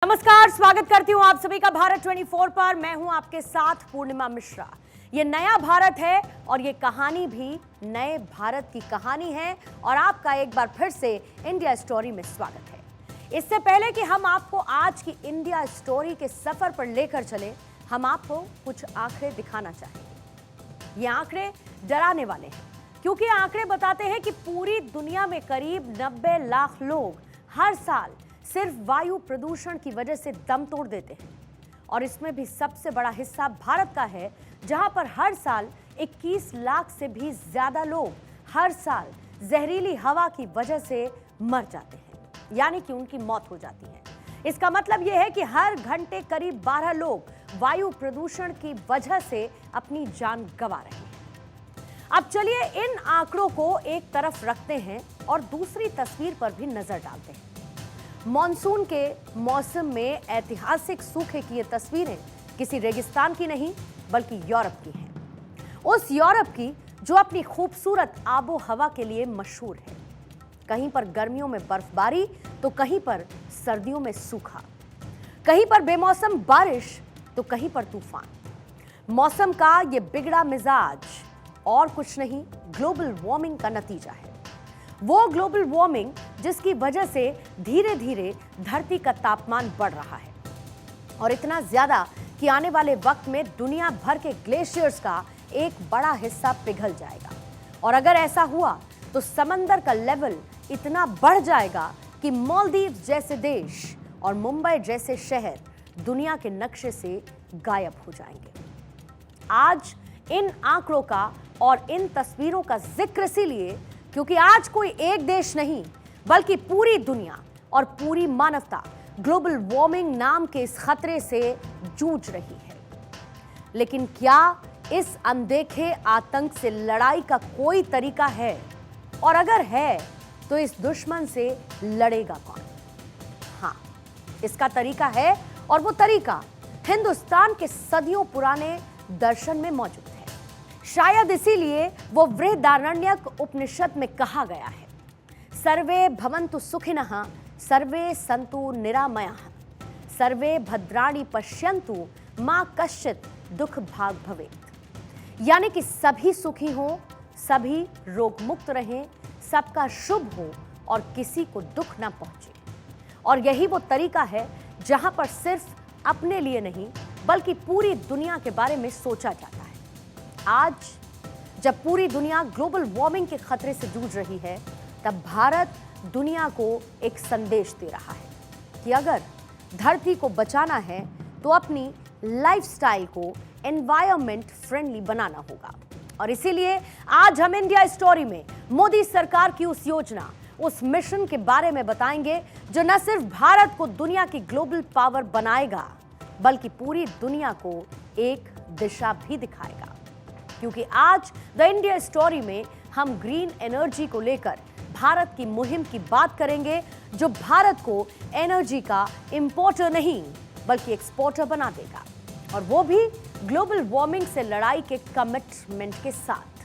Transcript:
नमस्कार, स्वागत करती हूं आप सभी का भारत 24 पर। मैं हूं आपके साथ पूर्णिमा मिश्रा। ये नया भारत है और ये कहानी भी नए भारत की कहानी है और आपका एक बार फिर से इंडिया स्टोरी में स्वागत है। इससे पहले कि हम आपको आज की इंडिया स्टोरी के सफर पर लेकर चले, हम आपको कुछ आंकड़े दिखाना चाहेंगे। ये आंकड़े डराने वाले हैं क्योंकि आंकड़े बताते हैं कि पूरी दुनिया में करीब 90 लाख लोग हर साल सिर्फ वायु प्रदूषण की वजह से दम तोड़ देते हैं और इसमें भी सबसे बड़ा हिस्सा भारत का है, जहां पर हर साल 21 लाख से भी ज्यादा लोग हर साल जहरीली हवा की वजह से मर जाते हैं, यानी कि उनकी मौत हो जाती है। इसका मतलब यह है कि हर घंटे करीब 12 लोग वायु प्रदूषण की वजह से अपनी जान गंवा रहे हैं। अब चलिए इन आंकड़ों को एक तरफ रखते हैं और दूसरी तस्वीर पर भी नजर डालते हैं। मॉनसून के मौसम में ऐतिहासिक सूखे की ये तस्वीरें किसी रेगिस्तान की नहीं बल्कि यूरोप की हैं। उस यूरोप की जो अपनी खूबसूरत आबो हवा के लिए मशहूर है। कहीं पर गर्मियों में बर्फबारी तो कहीं पर सर्दियों में सूखा, कहीं पर बेमौसम बारिश तो कहीं पर तूफान। मौसम का ये बिगड़ा मिजाज और कुछ नहीं, ग्लोबल वार्मिंग का नतीजा है। वो ग्लोबल वार्मिंग जिसकी वजह से धीरे धीरे धरती का तापमान बढ़ रहा है और इतना ज्यादा कि आने वाले वक्त में दुनिया भर के ग्लेशियर्स का एक बड़ा हिस्सा पिघल जाएगा। और अगर ऐसा हुआ तो समंदर का लेवल इतना बढ़ जाएगा कि मालदीव जैसे देश और मुंबई जैसे शहर दुनिया के नक्शे से गायब हो जाएंगे। आज इन आंकड़ों का और इन तस्वीरों का जिक्र इसीलिए क्योंकि आज कोई एक देश नहीं बल्कि पूरी दुनिया और पूरी मानवता ग्लोबल वार्मिंग नाम के इस खतरे से जूझ रही है। लेकिन क्या इस अनदेखे आतंक से लड़ाई का कोई तरीका है? और अगर है तो इस दुश्मन से लड़ेगा कौन? हाँ, इसका तरीका है और वो तरीका हिंदुस्तान के सदियों पुराने दर्शन में मौजूद है। शायद इसीलिए वो बृहदारण्यक उपनिषद में कहा गया है, सर्वे भवन्तु सुखिनः सर्वे सन्तु निरामयाः सर्वे भद्राणि पश्यन्तु मा कश्चित् दुख भाग भवेत्। यानी कि सभी सुखी हों, सभी रोग मुक्त रहें, सबका शुभ हो और किसी को दुख ना पहुंचे। और यही वो तरीका है जहां पर सिर्फ अपने लिए नहीं बल्कि पूरी दुनिया के बारे में सोचा जाता है। आज जब पूरी दुनिया ग्लोबल वार्मिंग के खतरे से जूझ रही है, तब भारत दुनिया को एक संदेश दे रहा है कि अगर धरती को बचाना है तो अपनी लाइफस्टाइल को एनवायरनमेंट फ्रेंडली बनाना होगा। और इसीलिए आज हम इंडिया स्टोरी में मोदी सरकार की उस योजना, उस मिशन के बारे में बताएंगे जो न सिर्फ भारत को दुनिया की ग्लोबल पावर बनाएगा बल्कि पूरी दुनिया को एक दिशा भी दिखाएगा। क्योंकि आज द इंडिया स्टोरी में हम ग्रीन एनर्जी को लेकर भारत की मुहिम की बात करेंगे जो भारत को एनर्जी का इंपोर्टर नहीं बल्कि एक्सपोर्टर बना देगा, और वो भी ग्लोबल वार्मिंग से लड़ाई के कमिटमेंट के साथ।